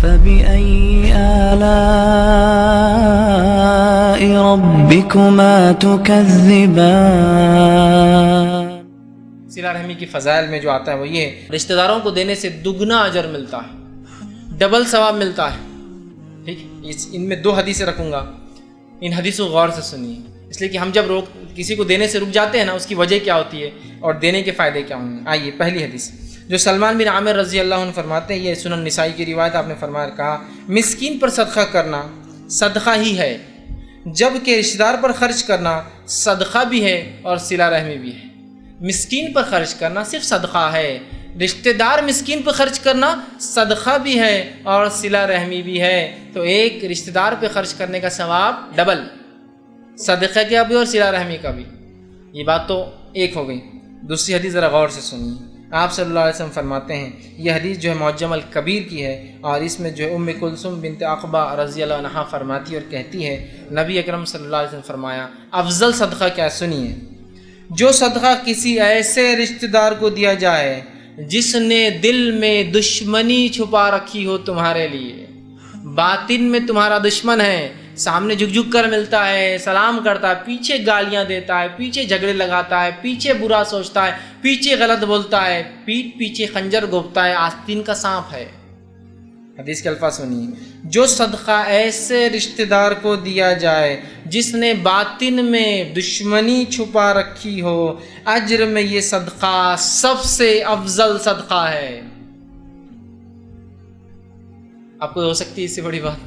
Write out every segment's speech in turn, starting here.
فبأي آلاء ربكما تكذبان۔ صلہ رحمی کی فضائل میں جو آتا ہے وہ یہ ہے، رشتہ داروں کو دینے سے دگنا اجر ملتا ہے، ڈبل ثواب ملتا ہے۔ ٹھیک، ان میں 2 حدیثیں رکھوں گا، ان حدیثوں کو غور سے سنیے، اس لیے کہ ہم جب کسی کو دینے سے رک جاتے ہیں نا، اس کی وجہ کیا ہوتی ہے اور دینے کے فائدے کیا ہوں گے۔ آئیے پہلی حدیث جو سلمان بن عامر رضی اللہ عنہ فرماتے ہیں، یہ سنن نسائی کی روایت، آپ نے فرمایا کہا مسکین پر صدقہ کرنا صدقہ ہی ہے، جبکہ رشتہ دار پر خرچ کرنا صدقہ بھی ہے اور صلہ رحمی بھی ہے۔ مسکین پر خرچ کرنا صرف صدقہ ہے، رشتہ دار مسکین پر خرچ کرنا صدقہ بھی ہے اور صلہ رحمی بھی ہے۔ تو ایک رشتہ دار پہ خرچ کرنے کا ثواب ڈبل، صدقہ کا بھی اور صلہ رحمی کا بھی۔ یہ بات تو ایک ہو گئی۔ دوسری حدیث ذرا غور سے سنیے، آپ صلی اللہ علیہ وسلم فرماتے ہیں، یہ حدیث جو ہے معجم الکبیر کی ہے، اور اس میں جو ہے ام کلثوم بنت عقبہ رضی اللہ عنہا فرماتی اور کہتی ہے، نبی اکرم صلی اللہ علیہ وسلم فرمایا افضل صدقہ کیا؟ سنیے، جو صدقہ کسی ایسے رشتہ دار کو دیا جائے جس نے دل میں دشمنی چھپا رکھی ہو تمہارے لیے، باطن میں تمہارا دشمن ہے، سامنے جھک جھک کر ملتا ہے، سلام کرتا ہے، پیچھے گالیاں دیتا ہے، پیچھے جھگڑے لگاتا ہے، پیچھے برا سوچتا ہے، پیچھے غلط بولتا ہے، پیٹھ پیچھے خنجر گھونپتا ہے، آستین کا سانپ ہے۔ حدیث کے الفاظ سنیے، جو صدقہ ایسے رشتہ دار کو دیا جائے جس نے باطن میں دشمنی چھپا رکھی ہو، اجر میں یہ صدقہ سب سے افضل صدقہ ہے۔ آپ کو ہو سکتی ہے اس سے بڑی بات؟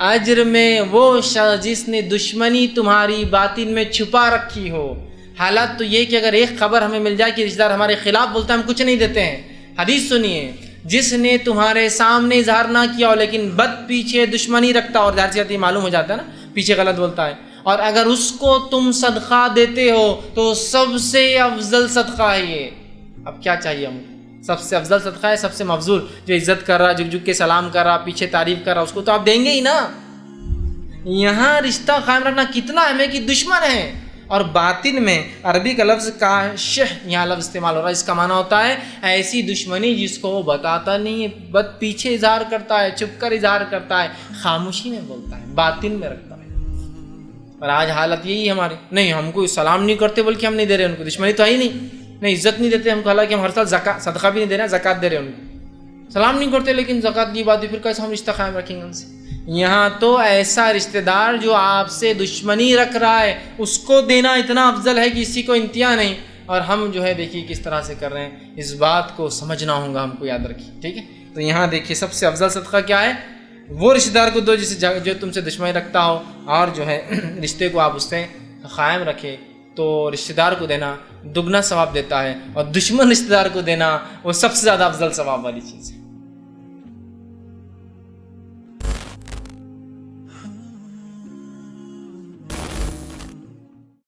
اجر میں وہ شخص جس نے دشمنی تمہاری باطن میں چھپا رکھی ہو۔ حالات تو یہ کہ اگر ایک خبر ہمیں مل جائے کہ رشتہ دار ہمارے خلاف بولتا ہے، ہم کچھ نہیں دیتے ہیں۔ حدیث سنیے، جس نے تمہارے سامنے اظہار نہ کیا ہو لیکن بد پیچھے دشمنی رکھتا، اور ظاہر سی بات یہ معلوم ہو جاتا ہے نا، پیچھے غلط بولتا ہے، اور اگر اس کو تم صدقہ دیتے ہو تو سب سے افضل صدقہ ہے یہ۔ اب کیا چاہیے ہم کو؟ سب سے افضل صدقہ ہے، سب سے مفضول، جو عزت کر رہا، جھک جھک کے سلام کر رہا، پیچھے تعریف کر رہا، اس کو تو آپ دیں گے ہی نا۔ یہاں رشتہ قائم رکھنا کتنا اہم ہے کہ دشمن ہے، اور باطن میں عربی کا لفظ کاشح یہاں لفظ استعمال ہو رہا ہے، اس کا معنی ہوتا ہے ایسی دشمنی جس کو وہ بتاتا نہیں ہے، بد پیچھے اظہار کرتا ہے، چھپ کر اظہار کرتا ہے، خاموشی میں بولتا ہے، باطن میں رکھتا ہے۔ اور آج حالت یہی ہے ہماری، نہیں ہم کو سلام نہیں کرتے بلکہ ہم نہیں دے رہے ان کو، دشمنی تو ہے ہی نہیں عزت نہیں دیتے ہم کو، حالانکہ ہم ہر سال صدقہ بھی نہیں دے رہے ہیں، زکوٰۃ دے رہے ہیں ان کو، سلام نہیں کرتے لیکن زکوٰۃ کی بات ہے، پھر کیسے ہم رشتہ قائم رکھیں گے ان سے؟ یہاں تو ایسا رشتہ دار جو آپ سے دشمنی رکھ رہا ہے اس کو دینا اتنا افضل ہے کہ اسی کو انتہا نہیں، اور ہم جو ہے دیکھیے کس طرح سے کر رہے ہیں، اس بات کو سمجھنا ہوگا ہم کو، یاد رکھیے، ٹھیک ہے؟ تو یہاں دیکھیے سب سے افضل صدقہ کیا ہے؟ وہ رشتہ دار کو دو جو تم سے دشمنی رکھتا ہو، اور جو ہے رشتے کو آپ اس سے قائم رکھے، تو رشتہ دار کو دینا دگنا ثواب دیتا ہے، اور دشمن رشتہ دار کو دینا وہ سب سے زیادہ افضل ثواب والی چیز ہے۔